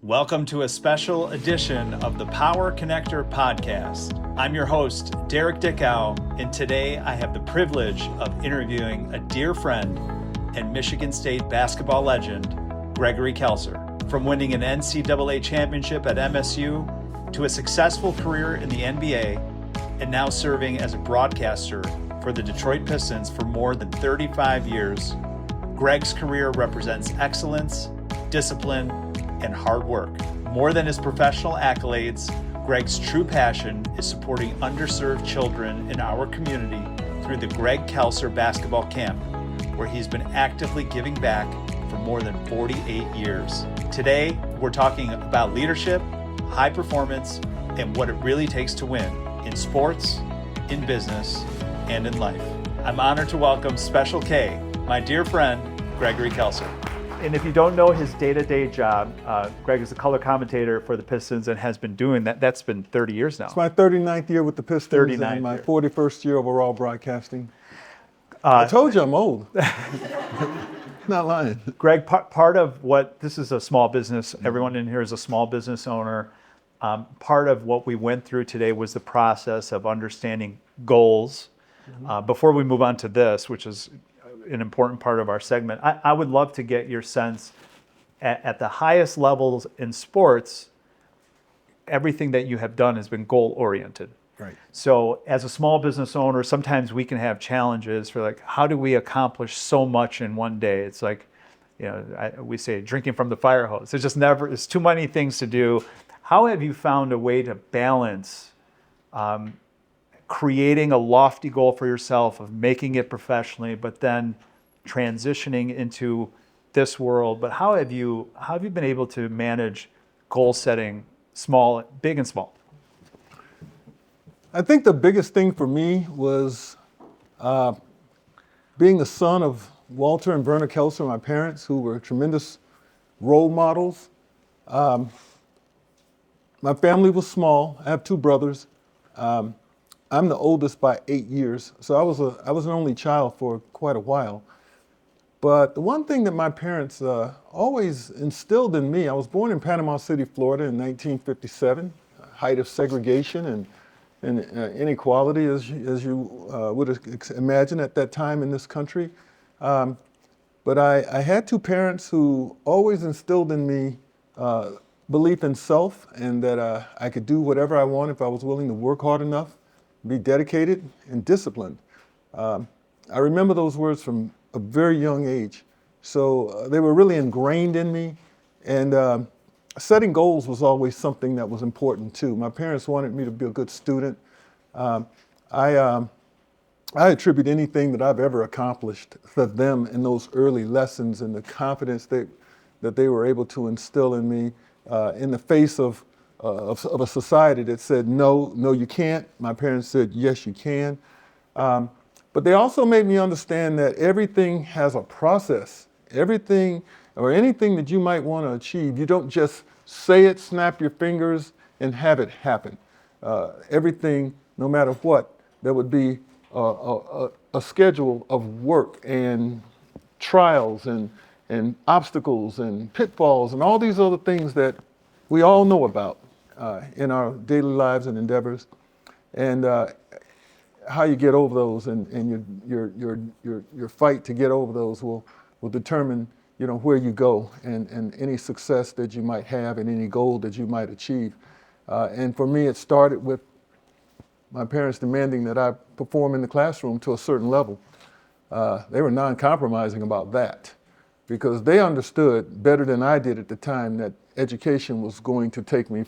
Welcome to a special edition of the Power Connector podcast. I'm your host, Derek Dickow, and today I have the privilege of interviewing a dear friend and Michigan State basketball legend, Gregory Kelser. From winning an NCAAA championship at MSU to a successful career in the NBA, and now serving as a broadcaster for the Detroit Pistons for more than 35 years, Greg's career represents excellence, discipline, and hard work. More than his professional accolades, Greg's true passion is supporting underserved children in our community through the Greg Kelser Basketball Camp, where he's been actively giving back for more than 48 years. Today, we're talking about leadership, high performance, and what it really takes to win in sports, in business, and in life. I'm honored to welcome Special K, my dear friend, Gregory Kelser. And if you don't know his day-to-day job, Greg is the color commentator for the Pistons and has been doing that. That's been 30 years now. It's my 39th year with the Pistons and my year. 41st year overall broadcasting. I told you I'm old. Not lying. Greg, part of what, this is a small business, everyone in here is a small business owner. Part of what we went through today was the process of understanding goals. Before we move on to this, which is an important part of our segment, I would love to get your sense at the highest levels in sports, everything that you have done has been goal oriented. Right. So as a small business owner, sometimes we can have challenges for like, how do we accomplish so much in one day? It's like, we say drinking from the fire hose. There's too many things to do. How have you found a way to balance creating a lofty goal for yourself of making it professionally, but then transitioning into this world? But how have you been able to manage goal setting, big and small? I think the biggest thing for me was being the son of Walter and Verna Kelser, my parents, who were tremendous role models. My family was small. I have two brothers. I'm the oldest by 8 years, so I was an only child for quite a while. But the one thing that my parents always instilled in me, I was born in Panama City, Florida in 1957, height of segregation and inequality as you would imagine at that time in this country. But I had two parents who always instilled in me belief in self and that I could do whatever I want if I was willing to work hard enough, be dedicated and disciplined. I remember those words from a very young age. So they were really ingrained in me. And setting goals was always something that was important too. My parents wanted me to be a good student. I attribute anything that I've ever accomplished to them in those early lessons and the confidence that they were able to instill in me in the face of a society that said, no, you can't. My parents said, yes, you can. But they also made me understand that everything has a process. Everything or anything that you might want to achieve, you don't just say it, snap your fingers, and have it happen. Everything, no matter what, there would be a schedule of work and trials and obstacles and pitfalls and all these other things that we all know about in our daily lives and endeavors, and how you get over those and your fight to get over those will determine where you go and any success that you might have and any goal that you might achieve. And for me, it started with my parents demanding that I perform in the classroom to a certain level. They were non-compromising about that because they understood better than I did at the time that education was going to take me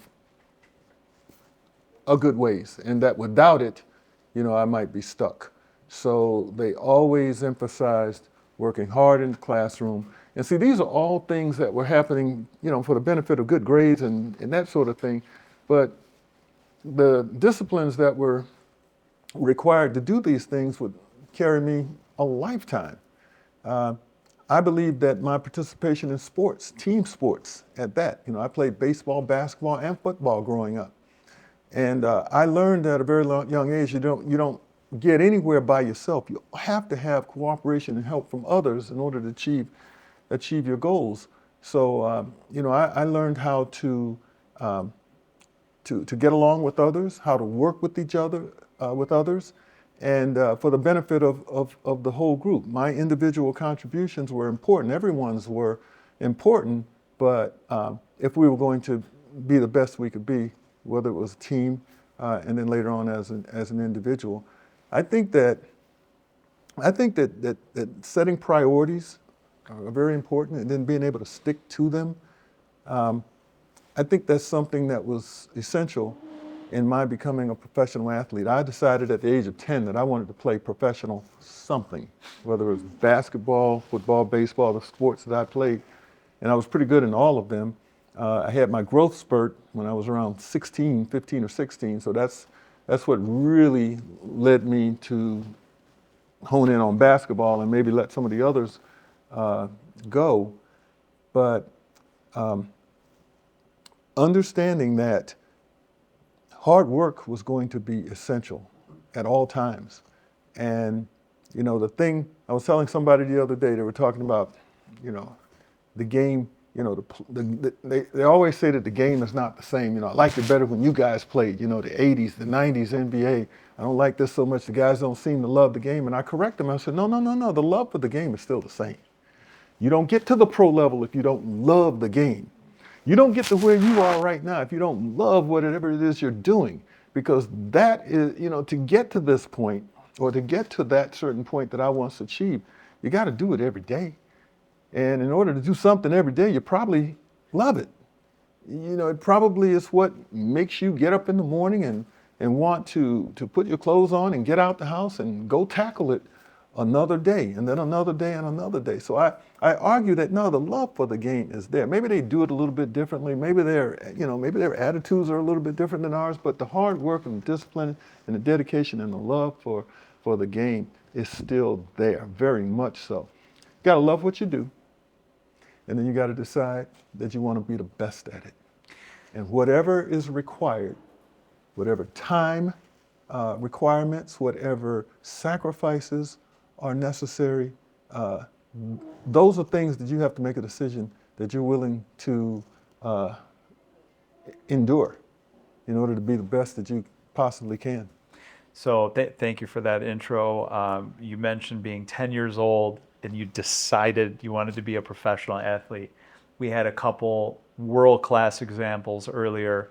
a good ways and that without it, I might be stuck. So they always emphasized working hard in the classroom. And see, these are all things that were happening, for the benefit of good grades and that sort of thing. But the disciplines that were required to do these things would carry me a lifetime. I believe that my participation in sports, team sports at that, I played baseball, basketball, and football growing up. And I learned at a very young age, you don't get anywhere by yourself. You have to have cooperation and help from others in order to achieve your goals. So, I learned how to get along with others, how to work with each other, with others, and for the benefit of the whole group. My individual contributions were important. Everyone's were important, but if we were going to be the best we could be, whether it was a team and then later on as an individual, I think that setting priorities are very important, and then being able to stick to them. I think that's something that was essential in my becoming a professional athlete. I decided at the age of 10 that I wanted to play professional something, whether it was basketball, football, baseball, the sports that I played, and I was pretty good in all of them. I had my growth spurt when I was around 15 or 16, so that's what really led me to hone in on basketball and maybe let some of the others go. But understanding that hard work was going to be essential at all times. And, the thing, I was telling somebody the other day, they were talking about, the game, they always say that the game is not the same. I liked it better when you guys played, the 80s, the 90s NBA. I don't like this so much. The guys don't seem to love the game. And I correct them. I said, no. The love for the game is still the same. You don't get to the pro level if you don't love the game. You don't get to where you are right now if you don't love whatever it is you're doing, because that is, to get to this point or to get to that certain point that I want to achieve, you got to do it every day. And in order to do something every day, you probably love it. It probably is what makes you get up in the morning and want to put your clothes on and get out the house and go tackle it another day, and then another day and another day. So I argue that no, the love for the game is there. Maybe they do it a little bit differently. Maybe their attitudes are a little bit different than ours, but the hard work and the discipline and the dedication and the love for the game is still there, very much so. You gotta love what you do, and then you gotta decide that you want to be the best at it. And whatever is required, whatever time requirements, whatever sacrifices are necessary, those are things that you have to make a decision that you're willing to endure in order to be the best that you possibly can. So thank you for that intro. You mentioned being 10 years old and you decided you wanted to be a professional athlete. We had a couple world-class examples earlier.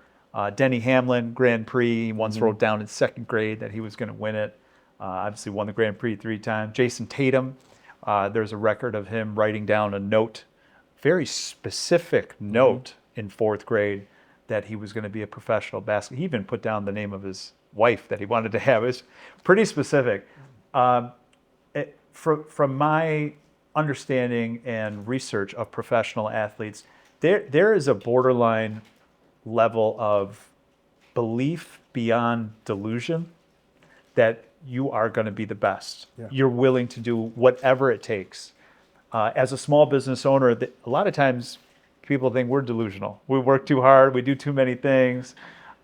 Denny Hamlin, Grand Prix, he once wrote down in second grade that he was going to win it. Obviously won the Grand Prix 3 times. Jason Tatum, there's a record of him writing down a note, very specific note in 4th grade that he was going to be a professional basketball. He even put down the name of his wife that he wanted to have. It was pretty specific. From my understanding and research of professional athletes, there is a borderline level of belief beyond delusion that you are going to be the best. Yeah. You're willing to do whatever it takes. As a small business owner, a lot of times people think we're delusional. We work too hard. We do too many things.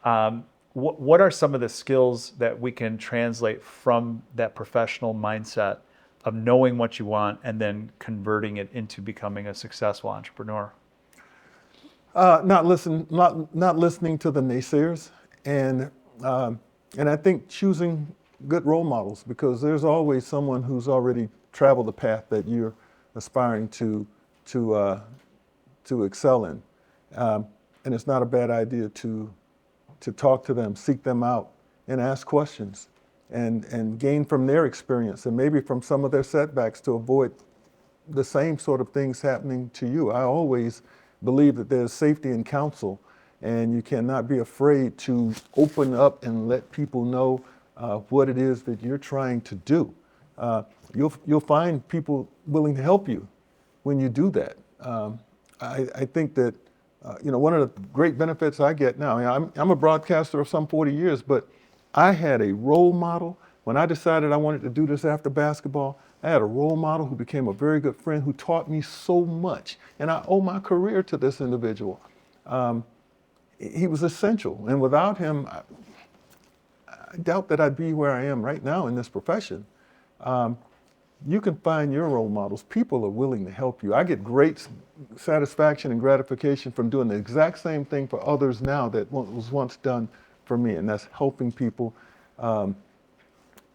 What are some of the skills that we can translate from that professional mindset of knowing what you want and then converting it into becoming a successful entrepreneur? Not listening to the naysayers, and I think choosing good role models, because there's always someone who's already traveled the path that you're aspiring to excel in, and it's not a bad idea to talk to them, seek them out, and ask questions, and gain from their experience and maybe from some of their setbacks to avoid the same sort of things happening to you. I always believe that there's safety in counsel, and you cannot be afraid to open up and let people know what it is that you're trying to do. You'll find people willing to help you when you do that. I think that one of the great benefits I get now, I'm a broadcaster of some 40 years, but I had a role model. When I decided I wanted to do this after basketball, I had a role model who became a very good friend, who taught me so much. And I owe my career to this individual. He was essential. And without him, I doubt that I'd be where I am right now in this profession. you can find your role models. People are willing to help you. I get great satisfaction and gratification from doing the exact same thing for others now that was once done for me, and that's helping people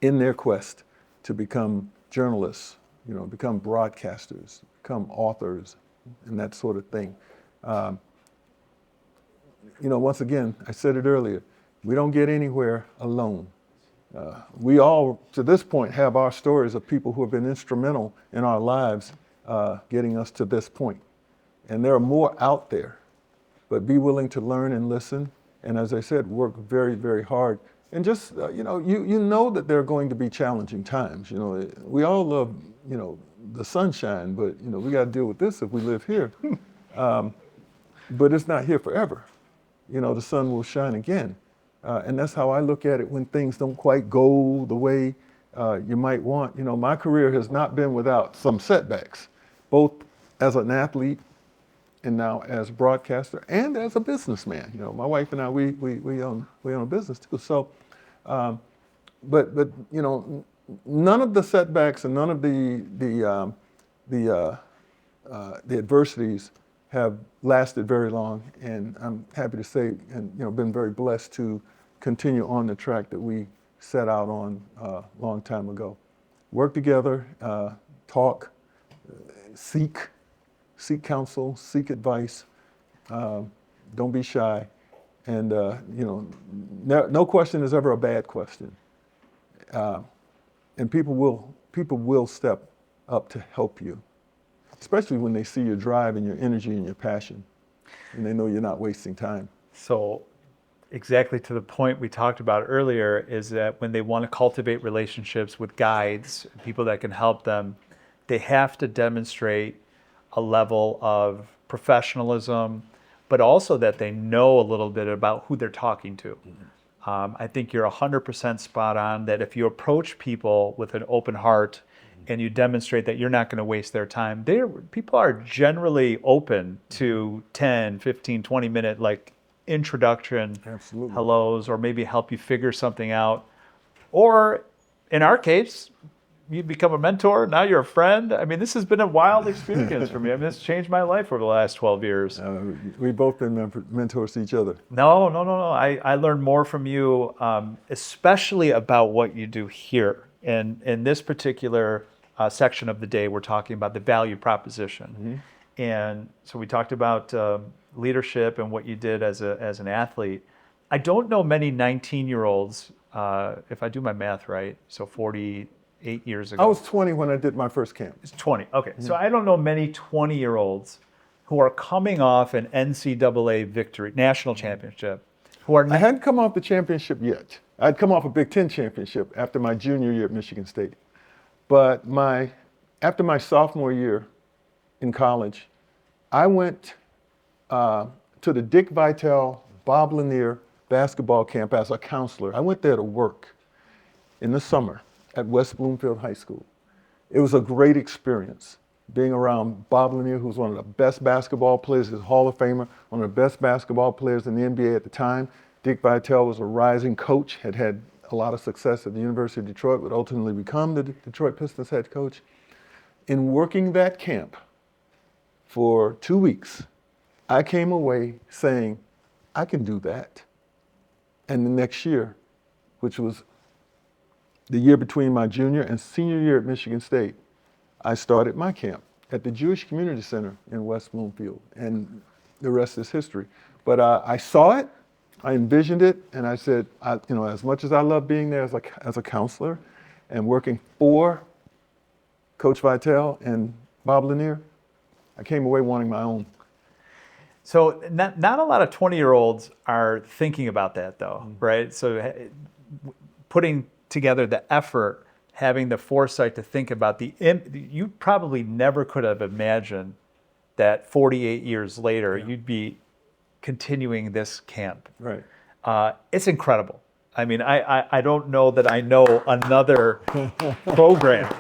in their quest to become journalists, become broadcasters, become authors, and that sort of thing. Once again, I said it earlier, we don't get anywhere alone. We all, to this point, have our stories of people who have been instrumental in our lives getting us to this point. And there are more out there, but be willing to learn and listen. And as I said, work very, very hard. And just, you know that there are going to be challenging times. We all love, the sunshine, but, we got to deal with this if we live here. But it's not here forever. The sun will shine again. And that's how I look at it when things don't quite go the way you might want. My career has not been without some setbacks, both as an athlete and now as a broadcaster and as a businessman. My wife and I, we own a business too. So, but none of the setbacks and none of the adversities have lasted very long, and I'm happy to say, and been very blessed to continue on the track that we set out on a long time ago. Work together, talk, seek counsel, seek advice. Don't be shy, and no question is ever a bad question. And people will step up to help you, especially when they see your drive and your energy and your passion, and they know you're not wasting time. So exactly to the point we talked about earlier is that when they want to cultivate relationships with guides, people that can help them, they have to demonstrate a level of professionalism, but also that they know a little bit about who they're talking to. I think you're 100% spot on that if you approach people with an open heart and you demonstrate that you're not going to waste their time, people are generally open to 10, 15, 20-minute introduction, Absolutely. hellos, or maybe help you figure something out. Or in our case, you become a mentor, now you're a friend. I mean, this has been a wild experience for me. I mean, it's changed my life over the last 12 years. We've both been mentors to each other. No. I learned more from you, especially about what you do here. And in this particular section of the day, we're talking about the value proposition. Mm-hmm. And so we talked about leadership and what you did as an athlete. I don't know many 19-year-olds, if I do my math right, so 48 years ago. I was 20 when I did my first camp. It's 20, okay. Mm-hmm. So I don't know many 20-year-olds who are coming off an NCAA victory, national championship, who are... I hadn't come off the championship yet. I'd come off a Big Ten championship after my junior year at Michigan State. But after my sophomore year in college, I went to the Dick Vitale Bob Lanier basketball camp as a counselor. I went there to work in the summer at West Bloomfield High School. It was a great experience being around Bob Lanier, who was one of the best basketball players, he's a Hall of Famer, one of the best basketball players in the NBA at the time. Dick Vitale was a rising coach, had a lot of success at the University of Detroit, would ultimately become the Detroit Pistons head coach. In working that camp for 2 weeks, I came away saying, I can do that. And the next year, which was the year between my junior and senior year at Michigan State, I started my camp at the Jewish Community Center in West Bloomfield, and the rest is history. But I saw it, I envisioned it, and I said, as much as I love being there as a counselor and working for Coach Vitale and Bob Lanier, I came away wanting my own. So not a lot of 20-year-olds are thinking about that, though, mm-hmm. right? So putting together the effort, having the foresight to think about you probably never could have imagined that 48 years later, you'd be continuing this camp. Right. It's incredible. I mean, I don't know that I know another program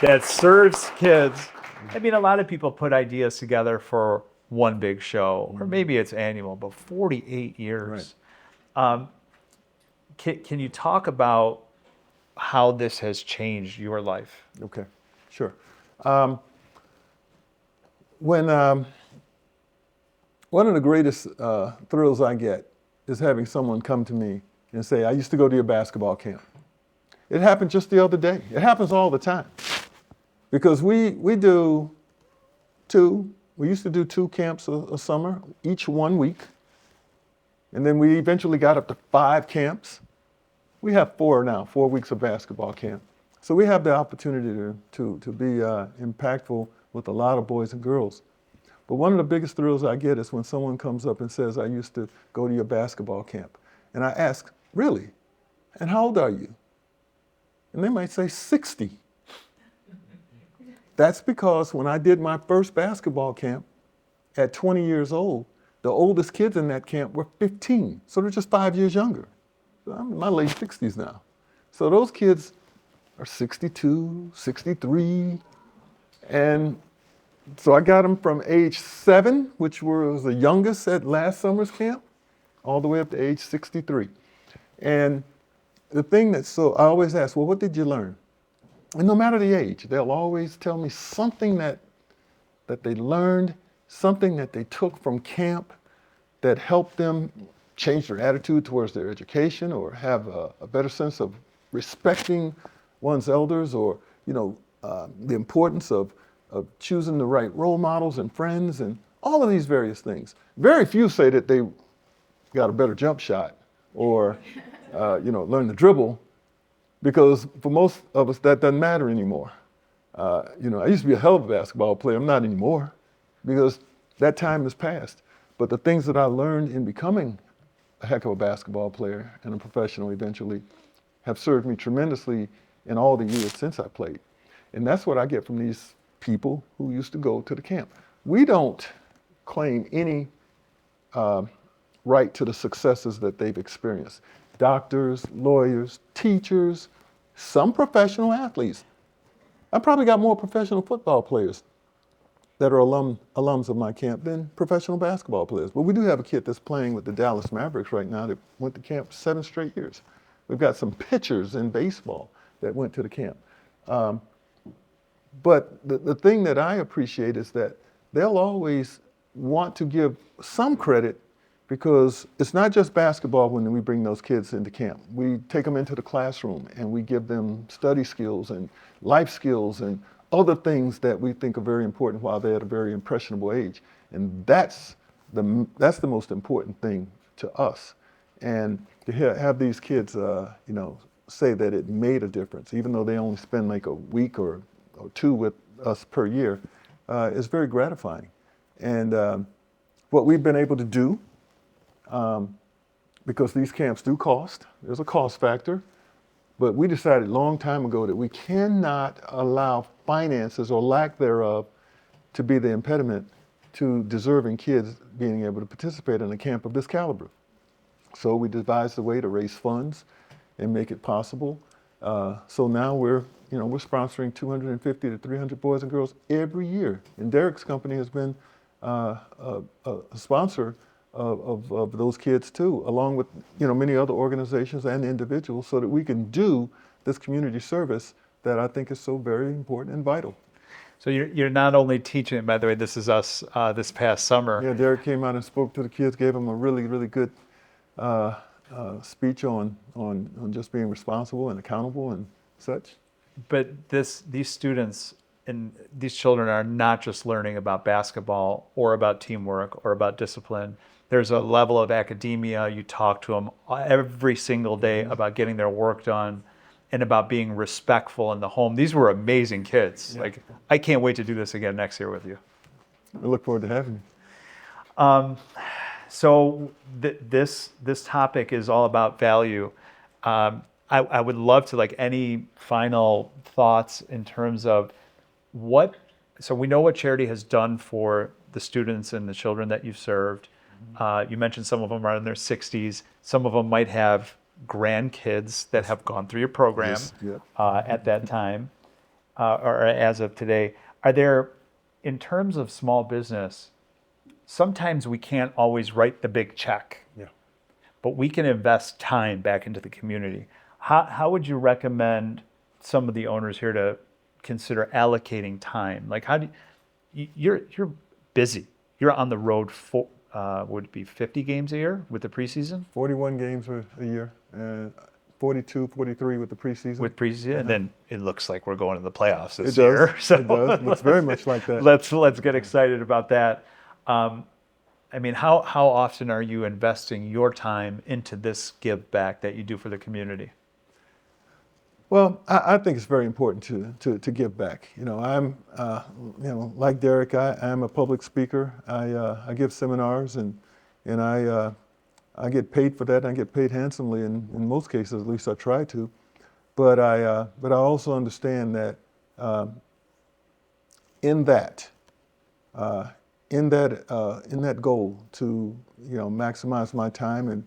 that serves kids. I mean, a lot of people put ideas together for one big show, or maybe it's annual, but 48 years. Right. Can you talk about how this has changed your life? Okay. Sure. When one of the greatest thrills I get is having someone come to me and say, I used to go to your basketball camp. It happened just the other day. It happens all the time. Because we used to do 2 camps a summer, each 1 week. And then we eventually got up to 5 camps. We have 4 now, 4 weeks of basketball camp. So we have the opportunity to be impactful with a lot of boys and girls. But one of the biggest thrills I get is when someone comes up and says, I used to go to your basketball camp. And I ask, really? And how old are you? And they might say 60. That's because when I did my first basketball camp at 20 years old, the oldest kids in that camp were 15. So they're just 5 years younger. So I'm in my late 60s now. So those kids are 62, 63. And so I got them from age 7, which was the youngest at last summer's camp, all the way up to age 63. And the thing I always ask, well, what did you learn? And no matter the age, they'll always tell me something that they learned, something that they took from camp that helped them change their attitude towards their education or have a better sense of respecting one's elders, or the importance of choosing the right role models and friends and all of these various things. Very few say that they got a better jump shot or learn to dribble, because for most of us that doesn't matter anymore. I used to be a hell of a basketball player. I'm not anymore because that time has passed. But the things that I learned in becoming a heck of a basketball player and a professional eventually have served me tremendously in all the years since I played. And that's what I get from these people who used to go to the camp. We don't claim any right to the successes that they've experienced. Doctors, lawyers, teachers, some professional athletes. I probably got more professional football players that are alums of my camp than professional basketball players. But we do have a kid that's playing with the Dallas Mavericks right now that went to camp 7 straight years. We've got some pitchers in baseball that went to the camp. But the thing that I appreciate is that they'll always want to give some credit, because it's not just basketball when we bring those kids into camp. We take them into the classroom and we give them study skills and life skills and other things that we think are very important while they're at a very impressionable age. And that's the most important thing to us. And to have these kids, say that it made a difference, even though they only spend like a week or 2 with us per year, is very gratifying. And what we've been able to do, because these camps do cost, there's a cost factor, but we decided a long time ago that we cannot allow finances or lack thereof to be the impediment to deserving kids being able to participate in a camp of this caliber. So we devised a way to raise funds and make it possible. So now we're sponsoring 250 to 300 boys and girls every year. And Derek's company has been a sponsor of those kids too, along with many other organizations and individuals, so that we can do this community service that I think is so very important and vital. So you're not only teaching, by the way, this is us this past summer. Yeah, Derek came out and spoke to the kids, gave them a really, really good speech on just being responsible and accountable and such. But these students and these children are not just learning about basketball or about teamwork or about discipline. There's a level of academia. You talk to them every single day about getting their work done and about being respectful in the home. These were amazing kids. Yeah. Like, I can't wait to do this again next year with you. I look forward to having you. So this topic is all about value. I would love to, any final thoughts in terms of so we know what charity has done for the students and the children that you've served. You mentioned some of them are in their 60s. Some of them might have grandkids that have gone through your program. Yes, yeah. At that time, or as of today. Are there, in terms of small business, sometimes we can't always write the big check, but we can invest time back into the community. How would you recommend some of the owners here to consider allocating time? Like how do you're busy. You're on the road for would it be 50 games a year with the preseason? 41 games a year, and 42, 43 with the preseason. With preseason, and then it looks like we're going to the playoffs this It does. year. So It does. It looks very much like that. Let's get excited about that. I mean, how often are you investing your time into this give back that you do for the community? Well, I think it's very important to give back. I'm, like Derek, I am a public speaker. I give seminars, and I get paid for that. And I get paid handsomely in most cases, at least I try to. But I also understand that in that goal to maximize my time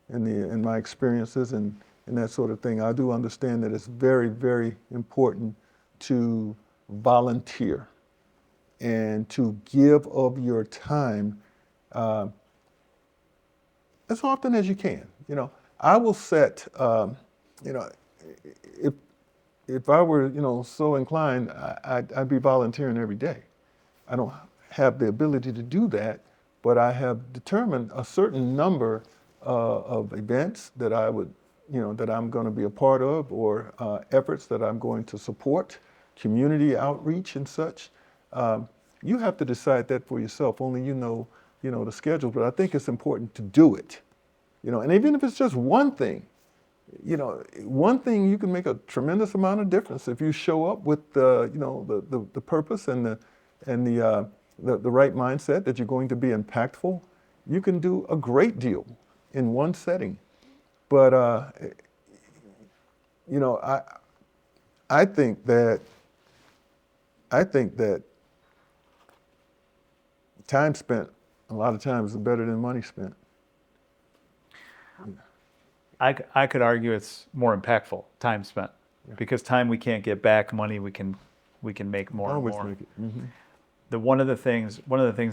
and my experiences and that sort of thing, I do understand that it's very, very important to volunteer and to give of your time as often as you can. I will set, if I were, so inclined, I'd be volunteering every day. I don't have the ability to do that, but I have determined a certain number of events that I would, that I'm going to be a part of, or efforts that I'm going to support, community outreach and such. You have to decide that for yourself. Only you know the schedule. But I think it's important to do it. And even if it's just one thing, one thing, you can make a tremendous amount of difference if you show up with the purpose and the right mindset that you're going to be impactful. You can do a great deal in one setting. But I think that time spent a lot of times is better than money spent. I could argue it's more impactful, time spent, because time we can't get back, money we can make more and more. Make it. Mm-hmm. One of the things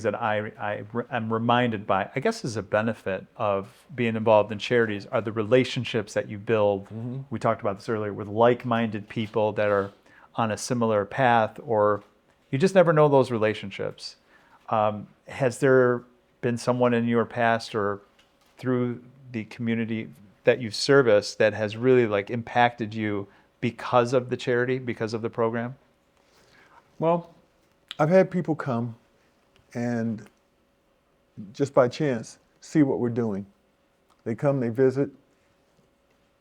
that I am reminded by, I guess, is a benefit of being involved in charities, are the relationships that you build. Mm-hmm. We talked about this earlier, with like-minded people that are on a similar path, or you just never know those relationships. Has there been someone in your past or through the community that you've serviced that has really impacted you because of the charity, because of the program? Well, I've had people come and just by chance see what we're doing. They come, they visit,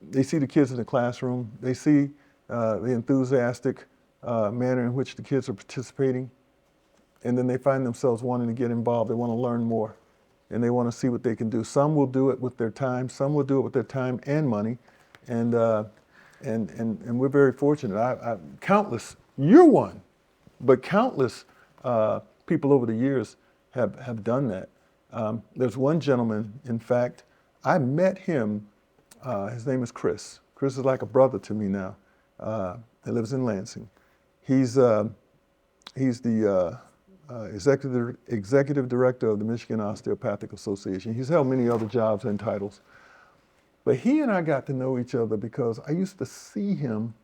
they see the kids in the classroom, they see the enthusiastic manner in which the kids are participating, and then they find themselves wanting to get involved. They want to learn more, and they want to see what they can do. Some will do it with their time, some will do it with their time and money, and we're very fortunate. Countless, you're one, but countless people over the years have done that. There's one gentleman, in fact, I met him, his name is Chris. Chris is like a brother to me now. He lives in Lansing. He's the executive director of the Michigan Osteopathic Association. He's held many other jobs and titles. But he and I got to know each other because I used to see him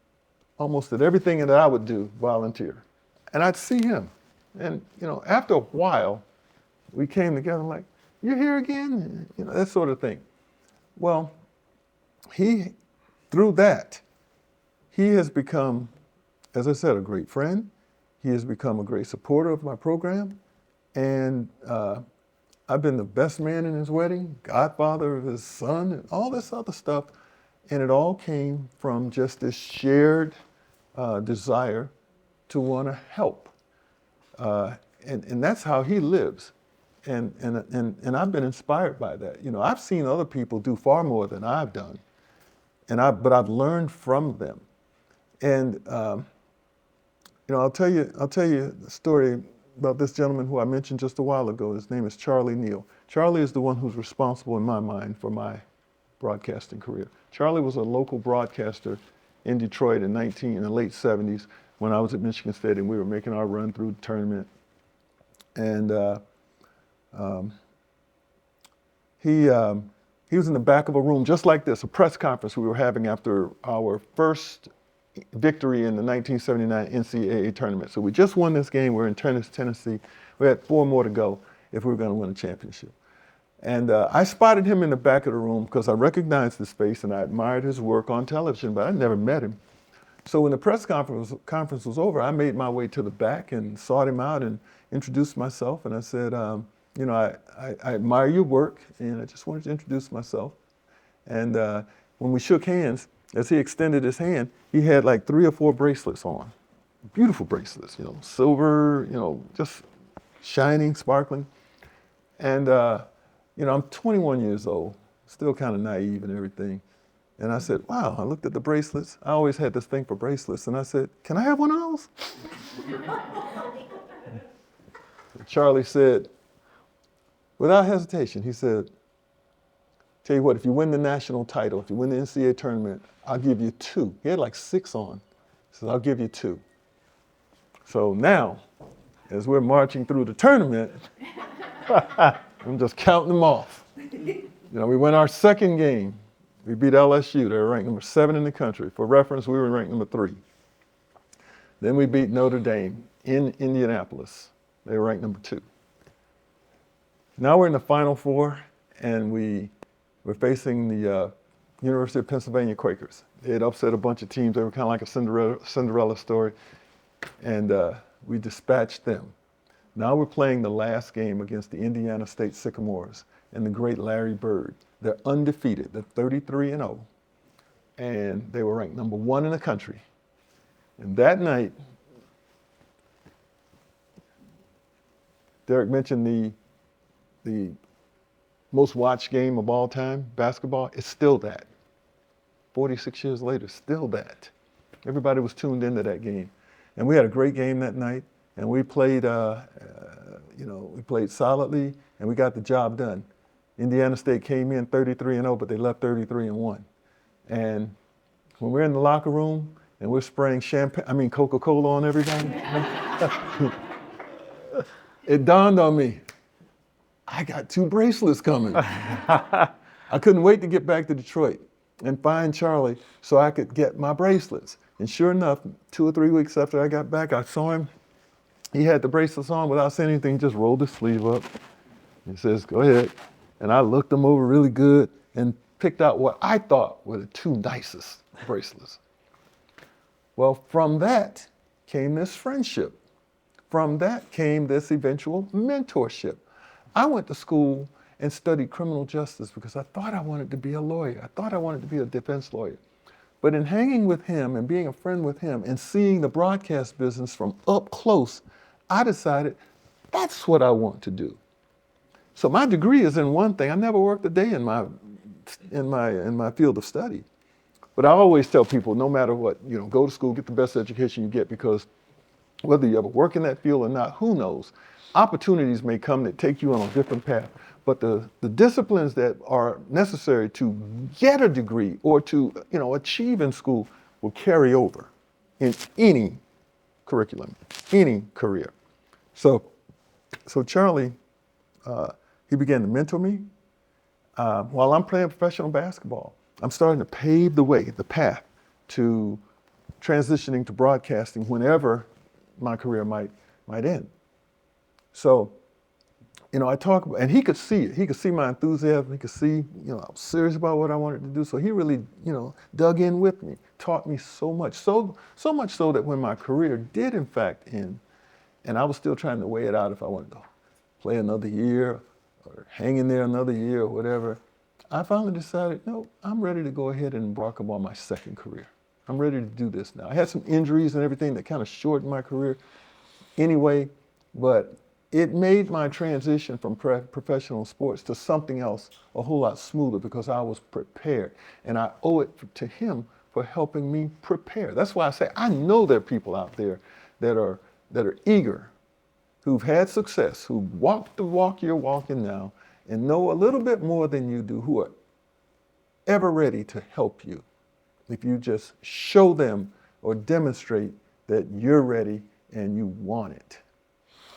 almost at everything that I would do, volunteer. And I'd see him. And, after a while, we came together like, you're here again? That sort of thing. Well, through that, he has become, as I said, a great friend. He has become a great supporter of my program. And I've been the best man in his wedding, godfather of his son, and all this other stuff. And it all came from just this shared desire to want to help. And that's how he lives. And I've been inspired by that. I've seen other people do far more than I've done, but I've learned from them. And I'll tell you the story about this gentleman who I mentioned just a while ago. His name is Charlie Neal. Charlie is the one who's responsible in my mind for my broadcasting career. Charlie was a local broadcaster in Detroit in the late 70s when I was at Michigan State and we were making our run through the tournament. And he was in the back of a room just like this, a press conference we were having after our first victory in the 1979 NCAAA tournament. So we just won this game. We're in Tennessee. We had 4 more to go if we were going to win a championship. And I spotted him in the back of the room because I recognized his face and I admired his work on television, but I never met him. So when the press conference was over, I made my way to the back and sought him out and introduced myself. And I said, I admire your work and I just wanted to introduce myself. And when we shook hands, as he extended his hand, he had like 3 or 4 bracelets on. Beautiful bracelets, silver, just shining, sparkling. And, I'm 21 years old, still kind of naive and everything. And I said, wow, I looked at the bracelets. I always had this thing for bracelets. And I said, can I have one of those? Charlie said, without hesitation, he said, tell you what, if you win the national title, if you win the NCAA tournament, I'll give you 2. He had like 6 on. He said, I'll give you 2. So now, as we're marching through the tournament, I'm just counting them off. We win our second game. We beat LSU. They were ranked number 7 in the country. For reference, we were ranked number 3. Then we beat Notre Dame in Indianapolis. They were ranked number 2. Now we're in the Final Four, and we're facing the University of Pennsylvania Quakers. They had upset a bunch of teams. They were kind of like a Cinderella story, and we dispatched them. Now we're playing the last game against the Indiana State Sycamores and the great Larry Bird. They're undefeated. They're 33-0, and they were ranked number 1 in the country. And that night, Derek mentioned the most watched game of all time, basketball. It's still that. 46 years later, still that. Everybody was tuned into that game. And we had a great game that night, and we played, we played solidly, and we got the job done. Indiana State came in 33-0, but they left 33-1. And when we're in the locker room and we're spraying Coca-Cola on everybody, it dawned on me, I got 2 bracelets coming. I couldn't wait to get back to Detroit and find Charlie so I could get my bracelets. And sure enough, 2 or 3 weeks after I got back, I saw him. He had the bracelets on without saying anything, he just rolled his sleeve up. He says, go ahead. And I looked them over really good and picked out what I thought were the 2 nicest bracelets. Well, from that came this friendship. From that came this eventual mentorship. I went to school and studied criminal justice because I thought I wanted to be a lawyer. I thought I wanted to be a defense lawyer. But in hanging with him and being a friend with him and seeing the broadcast business from up close, I decided that's what I want to do. So my degree is in one thing. I never worked a day in my field of study. But I always tell people, no matter what, go to school, get the best education you get, because whether you ever work in that field or not, who knows? Opportunities may come that take you on a different path. But the disciplines that are necessary to get a degree or to achieve in school will carry over in any curriculum, any career. So Charlie, he began to mentor me. While I'm playing professional basketball, I'm starting to pave the way, the path to transitioning to broadcasting whenever my career might end. So, I talk about, and he could see it. He could see my enthusiasm. He could see, I was serious about what I wanted to do. So he really, dug in with me, taught me so much. So much so that when my career did in fact end, and I was still trying to weigh it out if I wanted to play another year or hang in there another year or whatever, I finally decided, no, I'm ready to go ahead and embark upon my second career. I'm ready to do this now. I had some injuries and everything that kind of shortened my career anyway, but it made my transition from professional sports to something else a whole lot smoother because I was prepared. And I owe it to him for helping me prepare. That's why I say I know there are people out there that are eager, who've had success, who walked the walk you're walking now, and know a little bit more than you do, who are ever ready to help you if you just show them or demonstrate that you're ready and you want it.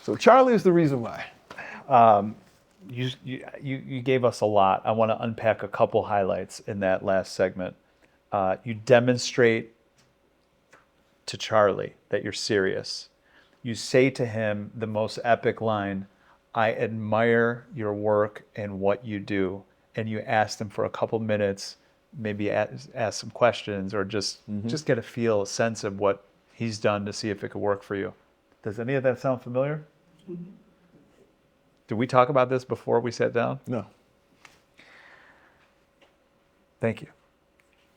So Charlie is the reason why. You gave us a lot. I want to unpack a couple highlights in that last segment. You demonstrate to Charlie that you're serious, you say to him the most epic line, "I admire your work and what you do," and you ask him for a couple minutes, maybe ask some questions, or just get a sense of what he's done to see if it could work for you. Does any of that sound familiar? Did we talk about this before we sat down? No. Thank you.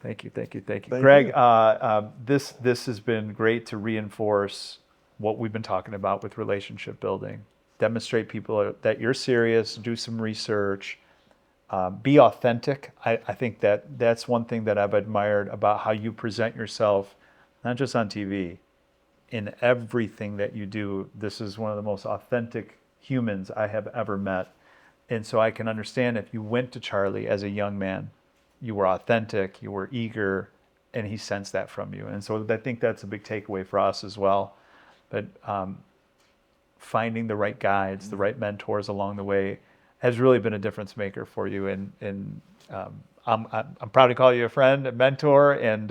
Thank you. Thank Greg, you. This has been great to reinforce what we've been talking about with relationship building. Demonstrate people that you're serious, do some research, be authentic. I think that's one thing that I've admired about how you present yourself, not just on TV, in everything that you do. This is one of the most authentic humans I have ever met. And so I can understand if you went to Charlie as a young man, you were authentic, you were eager, and he sensed that from you. And so I think that's a big takeaway for us as well. But finding the right guides, the right mentors along the way has really been a difference maker for you. And I'm proud to call you a friend, a mentor, and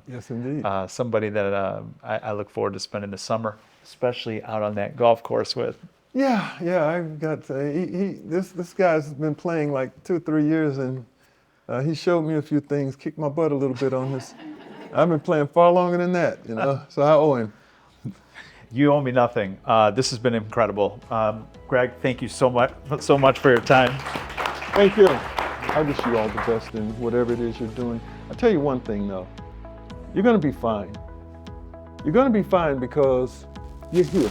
Yes, indeed. somebody that I look forward to spending the summer, especially out on that golf course with. Yeah. I've got this guy's been playing like 2 or 3 years, and he showed me a few things, kicked my butt a little bit on this. I've been playing far longer than that, so I owe him. You owe me nothing. This has been incredible. Greg, thank you so much for your time. Thank you. I wish you all the best in whatever it is you're doing. I'll tell you one thing though, you're gonna be fine. You're gonna be fine because you're here,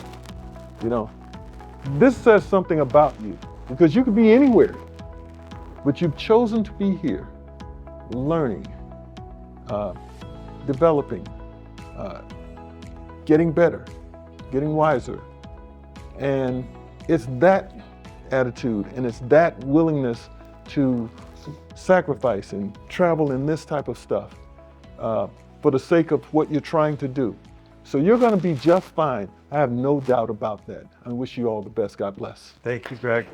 This says something about you, because you could be anywhere, but you've chosen to be here, learning, developing, getting better, getting wiser. And it's that attitude and it's that willingness to sacrifice and travel in this type of stuff for the sake of what you're trying to do. So you're going to be just fine. I have no doubt about that. I wish you all the best. God bless. Thank you, Greg.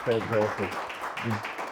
Fantastic.